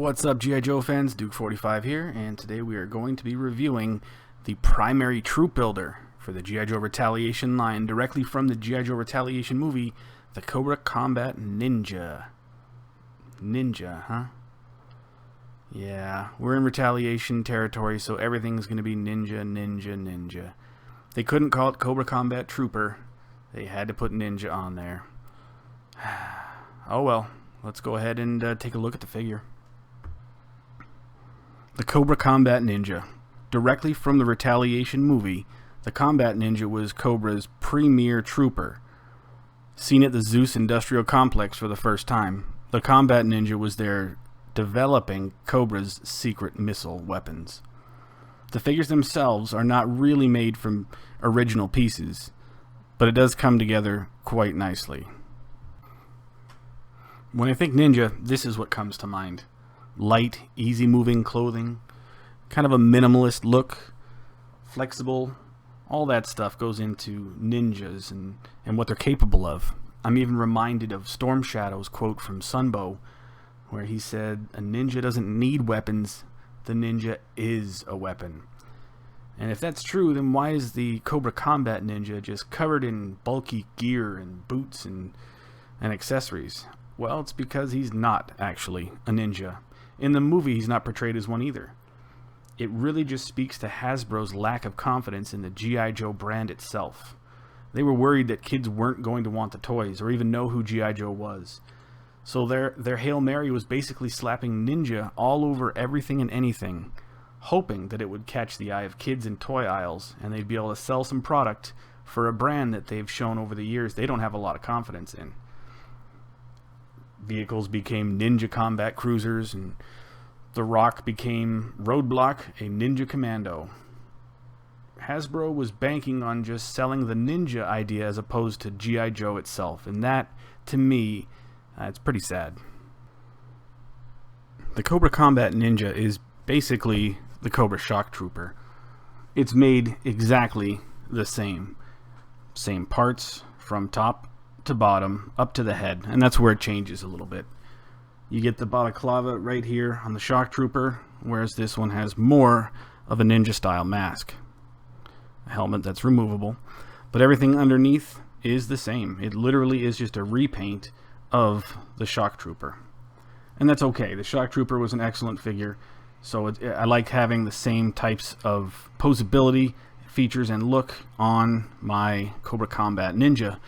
What's up, G.I. Joe fans? Duke45 here, and today we are going to be reviewing the primary troop builder for the G.I. Joe Retaliation line directly from the G.I. Joe Retaliation movie, the Cobra Combat Ninja. Ninja, huh? Yeah, we're in Retaliation territory, so everything's going to be ninja. They couldn't call it Cobra Combat Trooper. They had to put ninja on there. Oh well, let's go ahead and take a look at the figure. The Cobra Combat Ninja. Directly from the Retaliation movie, the Combat Ninja was Cobra's premier trooper. Seen at the Zeus Industrial Complex for the first time, the Combat Ninja was there developing Cobra's secret missile weapons. The figures themselves are not really made from original pieces, but it does come together quite nicely. When I think ninja, this is what comes to mind. Light, easy-moving clothing, kind of a minimalist look, flexible, all that stuff goes into ninjas and what they're capable of. I'm even reminded of Storm Shadow's quote from Sunbow, where he said, "A ninja doesn't need weapons, the ninja is a weapon." And if that's true, then why is the Cobra Combat Ninja just covered in bulky gear and boots and accessories? Well, it's because he's not actually a ninja. In the movie, he's not portrayed as one either. It really just speaks to Hasbro's lack of confidence in the G.I. Joe brand itself. They were worried that kids weren't going to want the toys or even know who G.I. Joe was. So their Hail Mary was basically slapping ninja all over everything and anything, hoping that it would catch the eye of kids in toy aisles and they'd be able to sell some product for a brand that they've shown over the years they don't have a lot of confidence in. Vehicles became ninja combat cruisers, and the Rock became Roadblock, a ninja commando. Hasbro was banking on just selling the ninja idea as opposed to G.I. Joe itself, and that, to me, it's pretty sad. The Cobra Combat Ninja is basically the Cobra Shock Trooper. It's made exactly the same. Same parts from top to bottom, up to the head, and that's where it changes a little bit. You get the balaclava right here on the Shock Trooper, whereas this one has more of a ninja style mask. A helmet that's removable, but everything underneath is the same. It literally is just a repaint of the Shock Trooper. And that's okay. The Shock Trooper was an excellent figure, so I like having the same types of posability, features, and look on my Cobra Combat Ninja.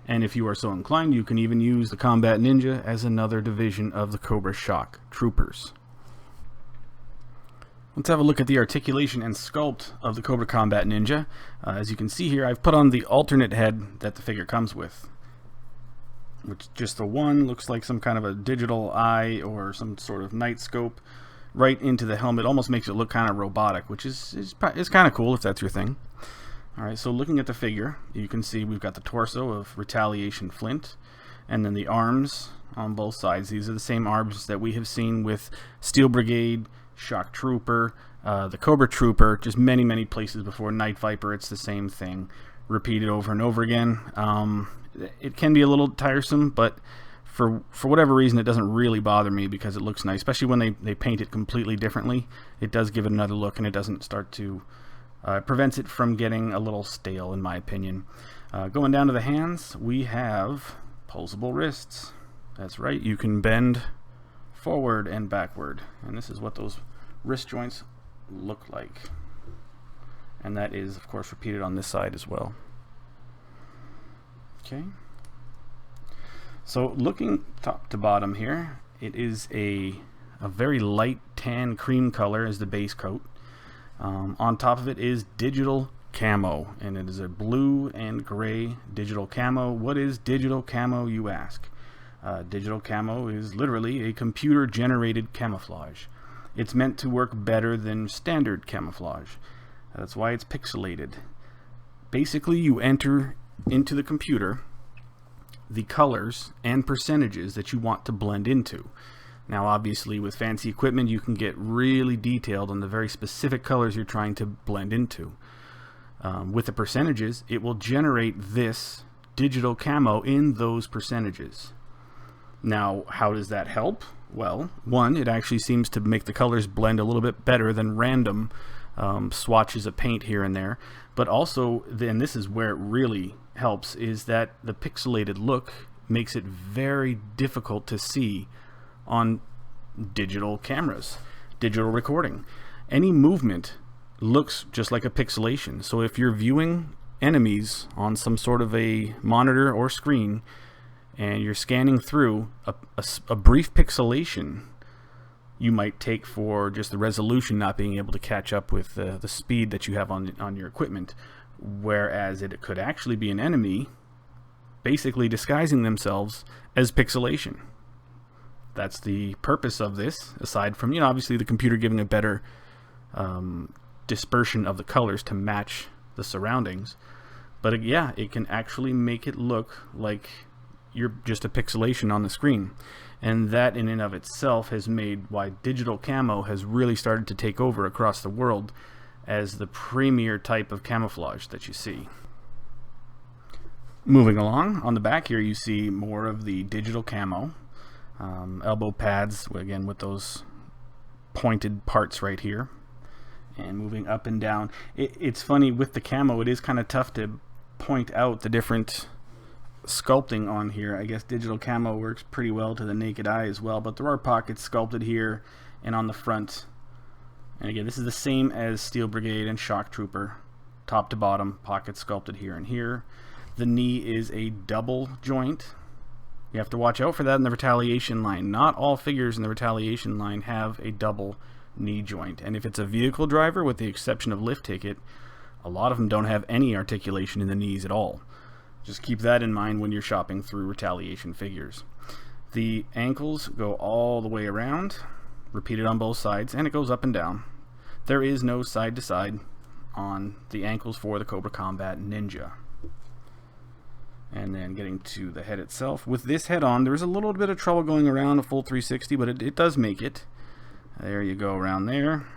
And if you are so inclined, you can even use the Combat Ninja as another division of the Cobra Shock Troopers. Let's have a look at the articulation and sculpt of the Cobra Combat Ninja. As you can see here, I've put on the alternate head that the figure comes with, which just the one looks like some kind of a digital eye or some sort of night scope right into the helmet. Almost makes it look kind of robotic, which is kind of cool if that's your thing. Alright, so looking at the figure, you can see we've got the torso of Retaliation Flint, and then the arms on both sides. These are the same arms that we have seen with Steel Brigade, Shock Trooper, the Cobra Trooper, just many places before. Night Viper, it's the same thing, repeated over and over again. It can be a little tiresome, but for whatever reason, it doesn't really bother me because it looks nice, especially when they paint it completely differently. It does give it another look, and it doesn't start to... it prevents it from getting a little stale, in my opinion. Going down to the hands, we have posable wrists. That's right, you can bend forward and backward. And this is what those wrist joints look like. And that is, of course, repeated on this side as well. Okay. So looking top to bottom here, it is a very light tan cream color as the base coat. On top of it is digital camo, and it is a blue and gray digital camo. What is digital camo, you ask? Digital camo is literally a computer-generated camouflage. It's meant to work better than standard camouflage. That's why it's pixelated. Basically, you enter into the computer the colors and percentages that you want to blend into. Now, obviously, with fancy equipment, you can get really detailed on the very specific colors you're trying to blend into. With the percentages, it will generate this digital camo in those percentages. Now, how does that help? Well, one, it actually seems to make the colors blend a little bit better than random swatches of paint here and there. But also, and this is where it really helps, is that the pixelated look makes it very difficult to see on digital cameras, digital recording. Any movement looks just like a pixelation. So if you're viewing enemies on some sort of a monitor or screen and you're scanning through, a brief pixelation you might take for just the resolution not being able to catch up with the speed that you have on your equipment, whereas it could actually be an enemy basically disguising themselves as pixelation. That's the purpose of this, aside from, obviously the computer giving a better dispersion of the colors to match the surroundings. But yeah, it can actually make it look like you're just a pixelation on the screen. And that in and of itself has made why digital camo has really started to take over across the world as the premier type of camouflage that you see. Moving along, on the back here you see more of the digital camo. Elbow pads, again with those pointed parts right here. And moving up and down. It's funny, with the camo, it is kind of tough to point out the different sculpting on here. I guess digital camo works pretty well to the naked eye as well, but there are pockets sculpted here and on the front. And again, this is the same as Steel Brigade and Shock Trooper. Top to bottom, pockets sculpted here and here. The knee is a double joint. You have to watch out for that in the Retaliation line. Not all figures in the Retaliation line have a double knee joint. And if it's a vehicle driver, with the exception of Lift Ticket, a lot of them don't have any articulation in the knees at all. Just keep that in mind when you're shopping through Retaliation figures. The ankles go all the way around, repeated on both sides, and it goes up and down. There is no side to side on the ankles for the Cobra Combat Ninja. And then getting to the head itself. With this head on, there is a little bit of trouble going around a full 360, but it does make it. There you go, around there.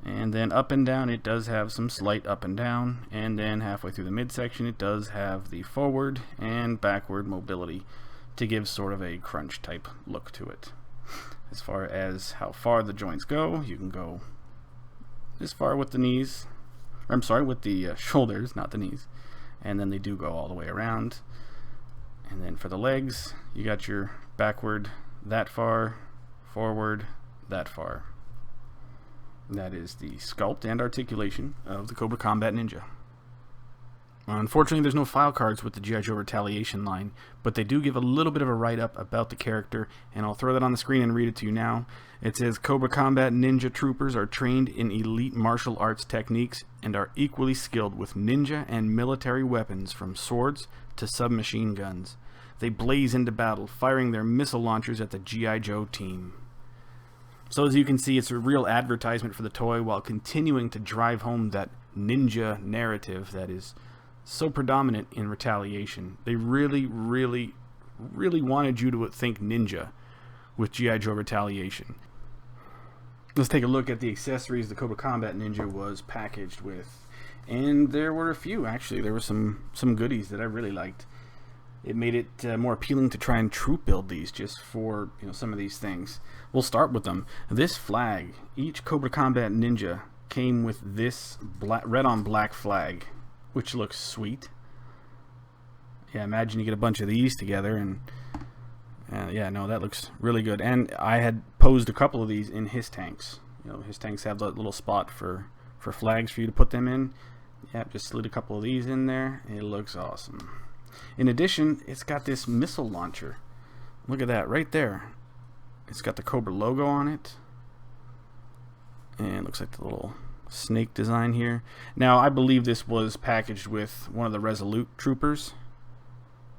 And then up and down, it does have some slight up and down. And then halfway through the midsection, it does have the forward and backward mobility to give sort of a crunch type look to it. As far as how far the joints go, you can go as far with the knees. Or, I'm sorry, with the shoulders, not the knees. And then they do go all the way around. And then for the legs, you got your backward that far, forward that far. That is the sculpt and articulation of the Cobra Combat Ninja. Unfortunately, there's no file cards with the G.I. Joe Retaliation line, but they do give a little bit of a write-up about the character, and I'll throw that on the screen and read it to you now. It says, Cobra Combat Ninja troopers are trained in elite martial arts techniques and are equally skilled with ninja and military weapons from swords to submachine guns. They blaze into battle, firing their missile launchers at the G.I. Joe team. So as you can see, it's a real advertisement for the toy while continuing to drive home that ninja narrative that is so predominant in Retaliation. They really, really, really wanted you to think ninja with G.I. Joe Retaliation. Let's take a look at the accessories the Cobra Combat Ninja was packaged with. And there were a few, actually. There were some goodies that I really liked. It made it more appealing to try and troop build these just for some of these things. We'll start with them. This flag, each Cobra Combat Ninja came with this red on black flag, which looks sweet. Yeah, imagine you get a bunch of these together, and yeah, no, that looks really good. And I had posed a couple of these in his tanks. His tanks have that little spot for flags for you to put them in. Yeah, just slid a couple of these in there. It looks awesome. In addition, it's got this missile launcher. Look at that right there. It's got the Cobra logo on it. And it looks like the little snake design here. Now, I believe this was packaged with one of the Resolute troopers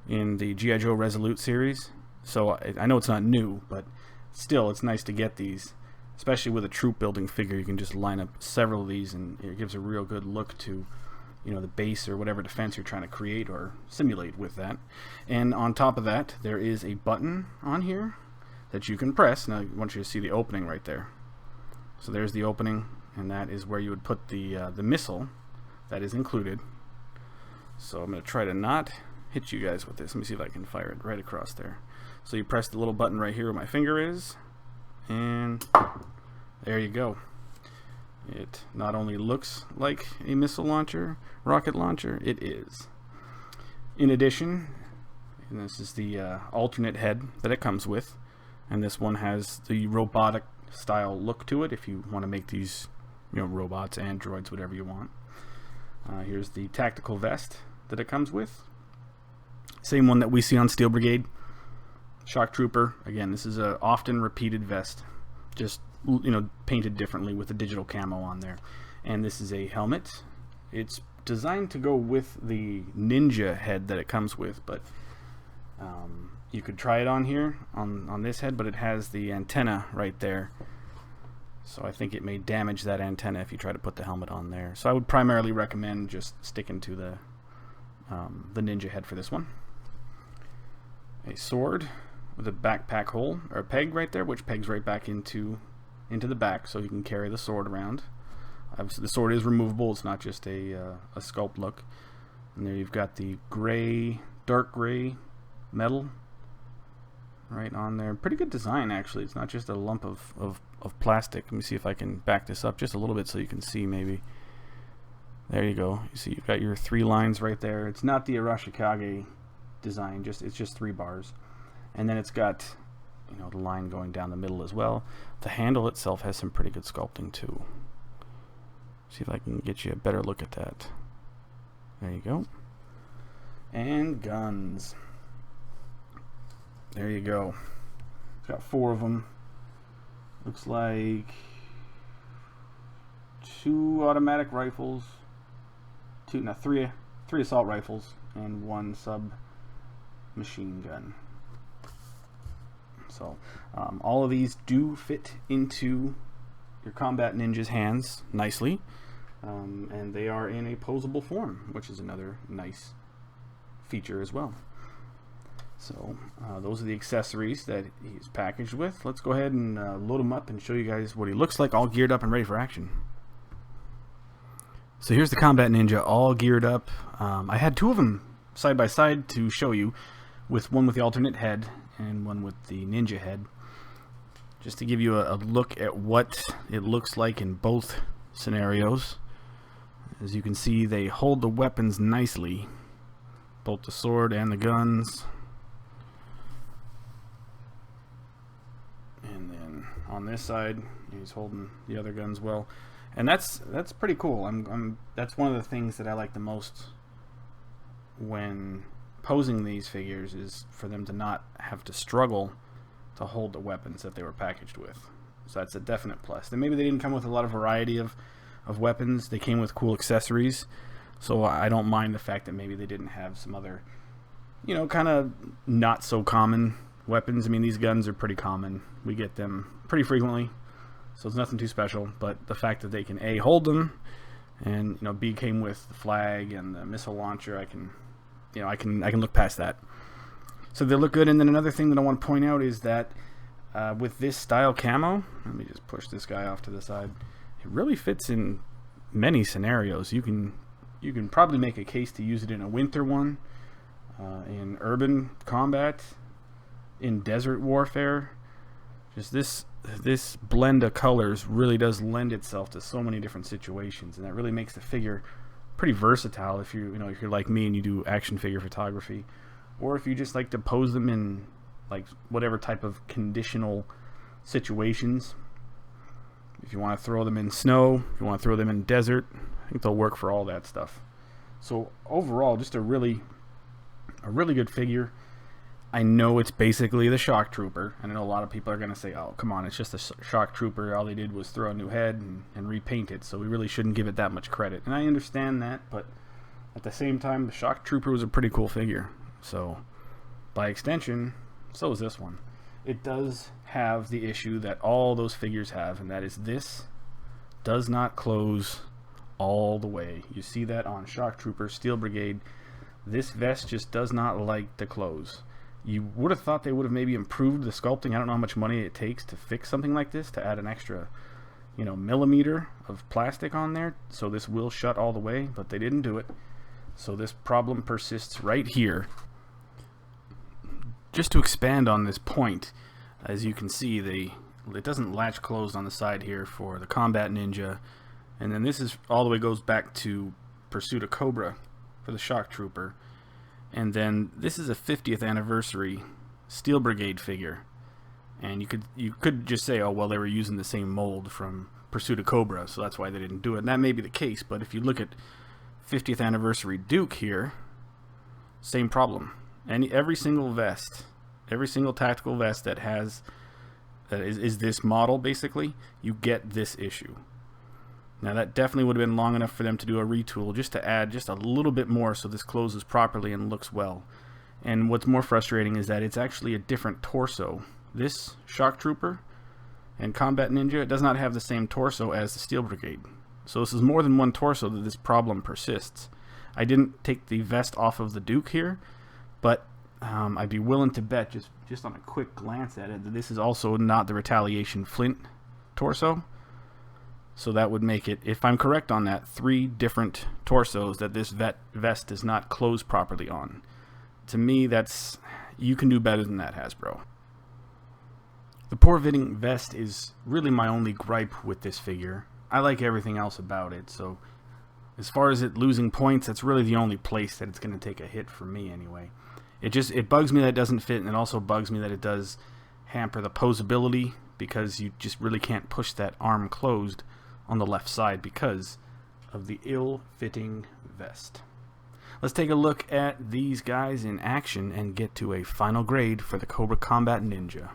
in the G.I. Joe Resolute series. So I know it's not new, but still, it's nice to get these. Especially with a troop building figure, you can just line up several of these and it gives a real good look to the base or whatever defense you're trying to create or simulate with that. And on top of that, there is a button on here that you can press. Now I want you to see the opening right there. So there's the opening, and that is where you would put the missile that is included. So I'm going to try to not hit you guys with this. Let me see if I can fire it right across there. So you press the little button right here where my finger is, and there you go. It not only looks like a missile launcher, rocket launcher, it is. In addition, and this is the alternate head that it comes with, and this one has the robotic style look to it if you want to make these, you know, robots, androids, whatever you want. Here's the tactical vest that it comes with. Same one that we see on Steel Brigade. Shock Trooper. Again, this is a often repeated vest, just, you know, painted differently with a digital camo on there. And this is a helmet. It's designed to go with the ninja head that it comes with, but you could try it on here on this head, but it has the antenna right there, so I think it may damage that antenna if you try to put the helmet on there. So I would primarily recommend just sticking to the ninja head for this one. A sword with a backpack hole, or a peg right there, which pegs right back into the back, so you can carry the sword around. Obviously the sword is removable, it's not just a sculpt look. And there you've got the gray, dark gray metal right on there. Pretty good design, actually. It's not just a lump of plastic. Let me see if I can back this up just a little bit so you can see maybe. There you go. You see you've got your 3 lines right there. It's not the Arashikage design, it's just 3 bars. And then it's got, you know, the line going down the middle as well. The handle itself has some pretty good sculpting too. See if I can get you a better look at that. There you go. And guns. There you go. It's got 4 of them. Looks like 2 automatic rifles, 3 assault rifles, and 1 submachine gun. So all of these do fit into your Combat Ninja's hands nicely, and they are in a posable form, which is another nice feature as well. So those are the accessories that he's packaged with. Let's go ahead and load him up and show you guys what he looks like, all geared up and ready for action. So here's the Combat Ninja all geared up. I had 2 of them side by side to show you, with one with the alternate head and one with the ninja head, just to give you a look at what it looks like in both scenarios. As you can see, they hold the weapons nicely, both the sword and the guns. And then on this side, he's holding the other guns well, and that's pretty cool. That's one of the things that I like the most when posing these figures, is for them to not have to struggle to hold the weapons that they were packaged with. So that's a definite plus. Then maybe they didn't come with a lot of variety of weapons. They came with cool accessories, so I don't mind the fact that maybe they didn't have some other, you know, kind of not so common weapons. I mean, these guns are pretty common. We get them pretty frequently, so it's nothing too special. But the fact that they can A, hold them, and, you know, B, came with the flag and the missile launcher, I can look past that. So they look good. And then another thing that I want to point out is that with this style camo, let me just push this guy off to the side. It really fits in many scenarios. You can probably make a case to use it in a winter one, in urban combat, in desert warfare. Just this blend of colors really does lend itself to so many different situations, and that really makes the figure pretty versatile if you're like me and you do action figure photography, or if you just like to pose them in like whatever type of conditional situations. If you want to throw them in snow, if you want to throw them in desert, I think they'll work for all that stuff. So overall, just a really good figure. I know it's basically the Shock Trooper, and I know a lot of people are going to say, oh, come on, it's just a Shock Trooper. All they did was throw a new head and repaint it, so we really shouldn't give it that much credit. And I understand that, but at the same time, the Shock Trooper was a pretty cool figure. So, by extension, so is this one. It does have the issue that all those figures have, and that is this does not close all the way. You see that on Shock Trooper, Steel Brigade. This vest just does not like to close. You would have thought they would have maybe improved the sculpting. I don't know how much money it takes to fix something like this, to add an extra, millimeter of plastic on there, so this will shut all the way, but they didn't do it. So this problem persists right here. Just to expand on this point, as you can see, it doesn't latch closed on the side here for the Combat Ninja, and then this is all the way goes back to Pursuit of Cobra for the Shock Trooper, and then this is a 50th anniversary Steel Brigade figure, and you could just say, oh well, they were using the same mold from Pursuit of Cobra, so that's why they didn't do it. And that may be the case, but if you look at 50th anniversary Duke here, same problem. Every single vest, every single tactical vest that is this model, basically, you get this issue. Now that definitely would have been long enough for them to do a retool, just to add just a little bit more so this closes properly and looks well. And what's more frustrating is that it's actually a different torso. This Shock Trooper and Combat Ninja, it does not have the same torso as the Steel Brigade. So this is more than one torso that this problem persists. I didn't take the vest off of the Duke here, but I'd be willing to bet, just on a quick glance at it, that this is also not the Retaliation Flint torso. So that would make it, if I'm correct on that, 3 different torsos that this vest does not close properly on. To me, you can do better than that, Hasbro. The poor fitting vest is really my only gripe with this figure. I like everything else about it, so as far as it losing points, that's really the only place that it's going to take a hit for me anyway. It bugs me that it doesn't fit, and it also bugs me that it does hamper the posability, because you just really can't push that arm closed on the left side because of the ill-fitting vest. Let's take a look at these guys in action and get to a final grade for the Cobra Combat Ninja.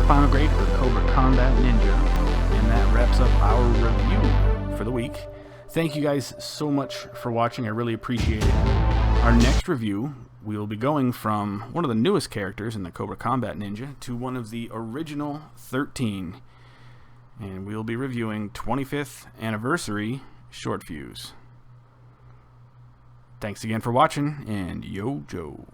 Final grade for Cobra Combat Ninja, and that wraps up our review for the week. Thank you guys so much for watching. I really appreciate it. Our next review, we will be going from one of the newest characters in the Cobra Combat Ninja to one of the original 13, and we'll be reviewing 25th Anniversary Short Fuse. Thanks again for watching, and yo Joe.